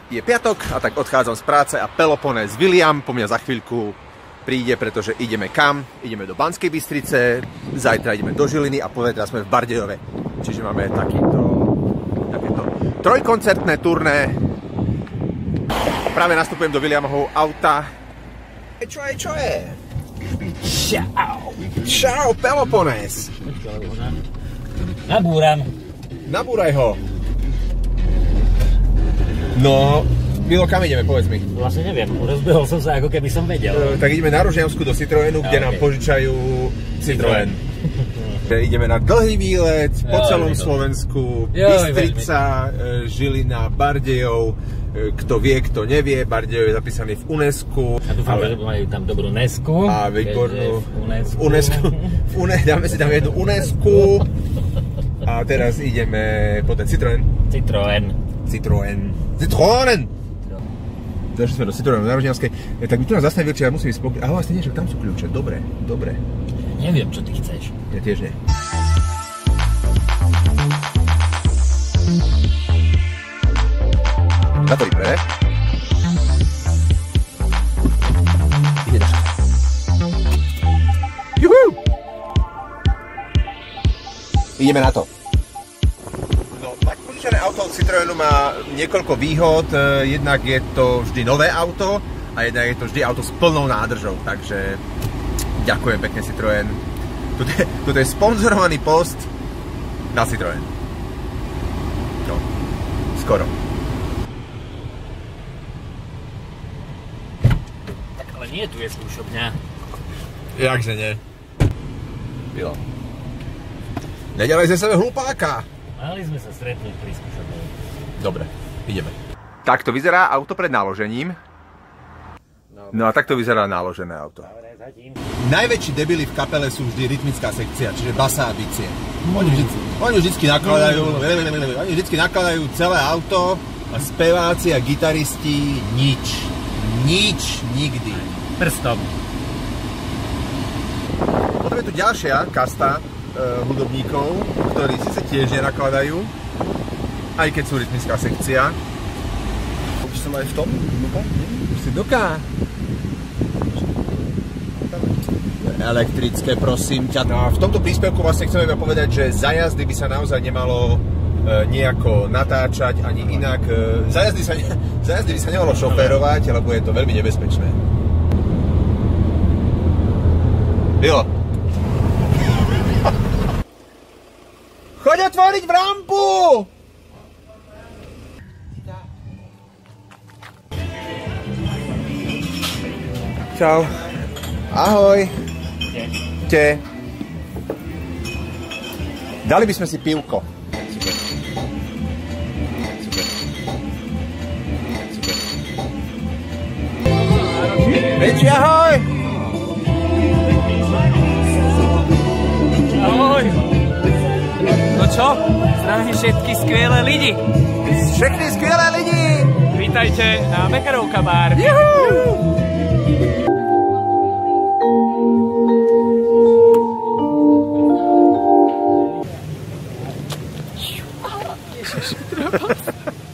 Je piatok a tak odchádzam z práce a Peloponés William po mňa za chvíľku príde, pretože ideme kam? Ideme do Banskej Bystrice, zajtra ideme do Žiliny a pozajtra sme v Bardejove. Čiže máme takéto trojkoncertné turné. Práve nastupujem do Williamovho auta. Čo je? Čau, Peloponés. Nabúraj ho. No, Milo, kam ideme, povedz mi? Vlastne neviem, rozbehol som sa, ako keby som vedel. Tak ideme na Rožňavsku do Citroenu, kde nám požičajú Citroen. Ideme na dlhý výlet po celom Slovensku. Bystrica, Žilina, Bardejov. Kto vie, kto nevie, Bardejov je zapísaný v UNESCO. A dúfam, že majú tam dobrú UNESCO. A výbornú UNESCO. Dáme si tam jednu UNESCO. A teraz ideme po ten Citroen. Došli sme do Citroenu na Rožňavskej. Tak by tu nás zastavil, či ja musím ísť ale vlastne nie, že tam sú kľúče. Dobre. Neviem, čo ty chceš. Ja tiež nie. Zatvorí pre. Ide na šat. Juhu! Ideme na to. Požičané auto od Citroenu má niekoľko výhod, jednak je to vždy nové auto a jednak je to vždy auto s plnou nádržou, takže ďakujem pekne Citroen. Toto je sponzorovaný post na Citroen. No, skoro. Tak ale nie, tu je skúšobňa. Jakže nie? Bylo. Nedelaj ze sebe hlupáka! Mali sme sa stretnúť pri skúšobni. Dobre, ideme. Takto vyzerá auto pred naložením. No a takto vyzerá naložené auto. Dobre, zatím. Najväčší debili v kapele sú vždy rytmická sekcia, čiže basa a bicie. Oni vždycky nakladajú celé auto a speváci a gitaristi nič. Nič nikdy. Prstom. Potom je tu ďalšia kasta hudobníkov, ktorí síce tiež nenakladajú, aj keď sú rytmická sekcia. Už som aj v tom? Už si doká. Elektrické, prosím ťa. No a v tomto príspevku vlastne chceme iba povedať, že za jazdy by sa naozaj nemalo nejako natáčať, ani inak. Za jazdy by sa nemalo šoférovať, lebo je to veľmi nebezpečné. Bilo. Choď otvoriť brampu! Čau. Ahoj. Te. Dali by sme si pivko. Veči, ahoj. Ahoj. No čo? Zdravím všetky skvelé lidi. Všetky skvelé lidi. Vítajte na Mekarovka bar. Juhu.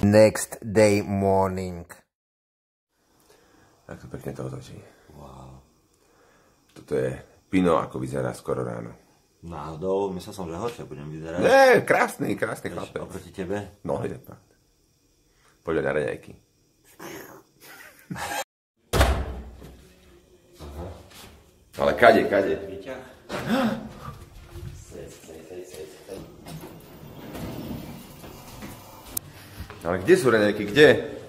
Next day morning. Tak to pekne to otočí. Wow. Toto je Pino, ako vyzerá skoro ráno. Náhodou, myslel som, že horšie budem vyzerať. Nie, krásny chlapec. Oproti tebe? No, je fakt. Poďme na raňajky. Ale kade? Výťah. Ale kde sú raňajky? Kde?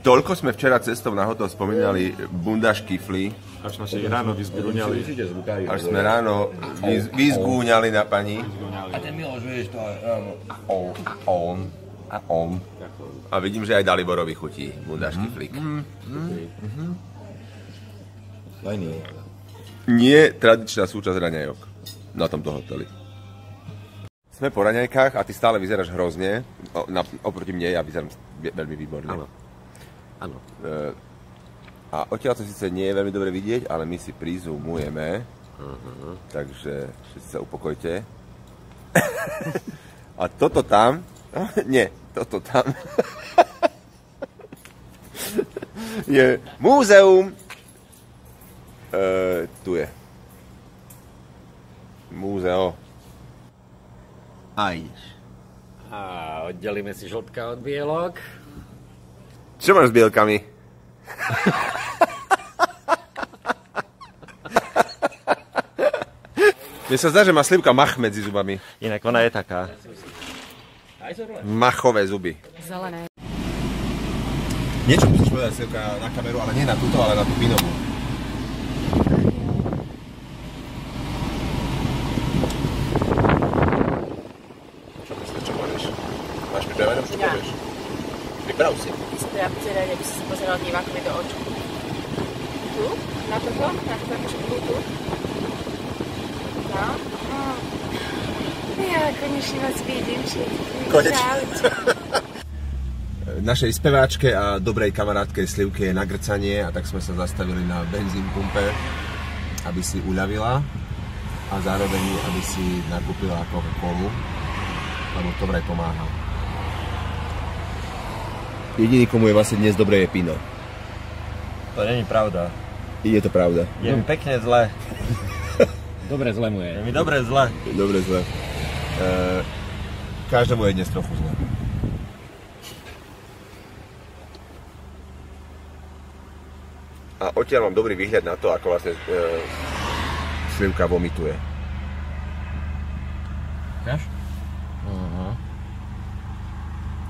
Toľko sme včera cestou na hotel spomínali bundáš kifli. Až sme si ráno vyzgrúňali. Až sme ráno vyzgúňali na pani. A ten Miloš, vieš, to je... A on. A vidím, že aj Daliborovi chutí bundáš kiflík. Fajný. Nie tradičná súčasť raňajok na tomto hoteli. Sme po raňajkách a ty stále vyzeráš hrozne. Oproti mne ja vyzerám veľmi výborne. Áno. A odtiaľ to síce nie je veľmi dobre vidieť, ale my si prizumujeme. Takže všetci sa upokojte. A toto tam, nie, toto tam je múzeum. Tu je. Múzeo. A ideš. A oddelíme si žltka od bielok. Čo máš s bielkami? Mne sa zdá, že má Slivka mach medzi zubami. Inak ona je taká. Machové zuby. Zelené. Niečo musíš povedať, Slivka, na kameru, ale nie na túto, ale na tú pinovú. Čo myslíš, čo povieš? Máš pripravené, čo povieš? Priprav si. Ty si teda pozerať, aby si sa pozeral divákovi do očí. Tu? Na toto? Na toto akože tu? No? Ja konečne vás vidím všetkých. Konečne. Našej speváčke a dobrej kamarátke Slivke je nagrcanie a tak sme sa zastavili na benzín pumpe, aby si uľavila a zároveň aby si nakúpila Coca-Colu, lebo to vraj pomáha. Jediný, komu je vlastne dnes dobré, je Pino. To není pravda. Je to pravda. Je mi pekne zle. Dobre zle mu je. Je mi dobre zle. Dobre zle. Každému je dnes trochu zle. A odtiaľ mám dobrý výhľad na to, ako vlastne Slivka vomituje. Káš?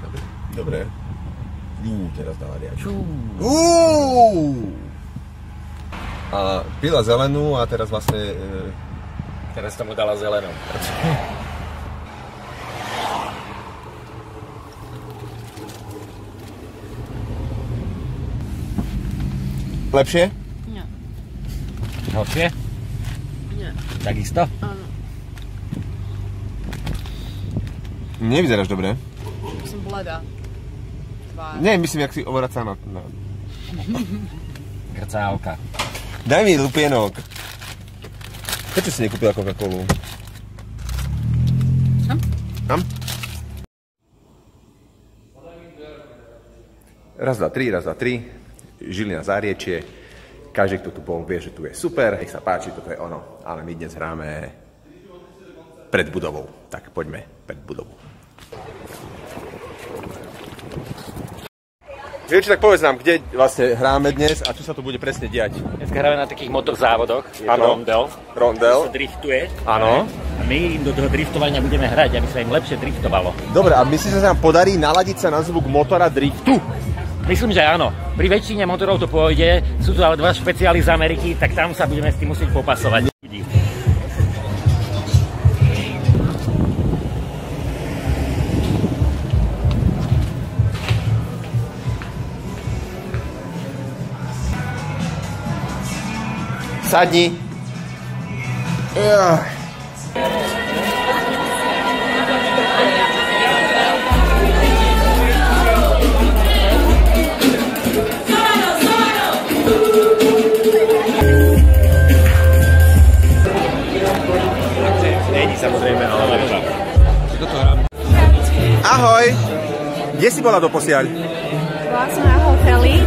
Dobre. Dobre. Teraz dala riač. A pila zelenú a teraz vlastne... Teraz tomu dala zelenú. Lepšie? Nie. Horšie? Nie. Takisto? Áno. Nevyzeráš dobre. Som bledá. Nie, myslím, jak si ovracá na... Grcálka. Daj mi lupienok. Prečo si nekúpila Coca-Colu? Tam? Raz, dva, tri. Žilina Záriečie. Každý, kto tu bol, vie, že tu je super. Nech sa páči, toto je ono. Ale my dnes hráme pred budovou. Tak poďme pred budovou. Vieš, tak povedz nám, kde vlastne hráme dnes a čo sa tu bude presne diať. Dneska hráme na takých motorzávodoch. Je to rondel. Rondel. Sa driftuje. Áno. A my im do toho driftovania budeme hrať, aby sa im lepšie driftovalo. Dobre, a myslíš, že sa nám podarí naladiť sa na zvuk motora driftu? Myslím, že áno. Pri väčšine motorov to pôjde. Sú tu ale dva špeciály z Ameriky, tak tam sa budeme s tým musieť popasovať. Sadni. Samozrejme, ale Ahoj! Kde si bola doposiaľ? Bola som na hoteli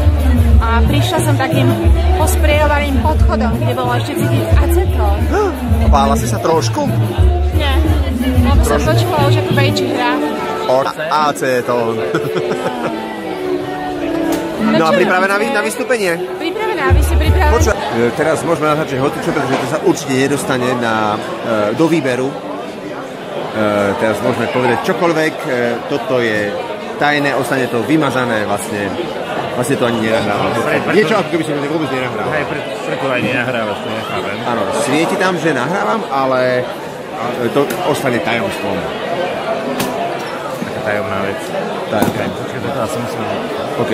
a prišla som takým posprejovaným podchodom, kde bolo ešte cítiť acetón. Bála si sa trošku? Nie, lebo som počula už ako väčší hra. Acetón. No a pripravená na vystúpenie? Pripravená, vy ste pripravení? Počuť, teraz môžeme naznačiť hotičo, pretože to sa určite nedostane do výberu. Teraz môžeme povedať čokoľvek, toto je tajné, ostane to vymazané, vlastne to ani nenahrávam. Niečo ako keby som to vôbec nenahrávam. Hej, preto aj nenahrávaš, to nechápem. Áno, svieti tam, že nahrávam, ale to ostane tajomstvom. Taká tajomná vec. Tak. Počkaj, toto asi musíme... OK.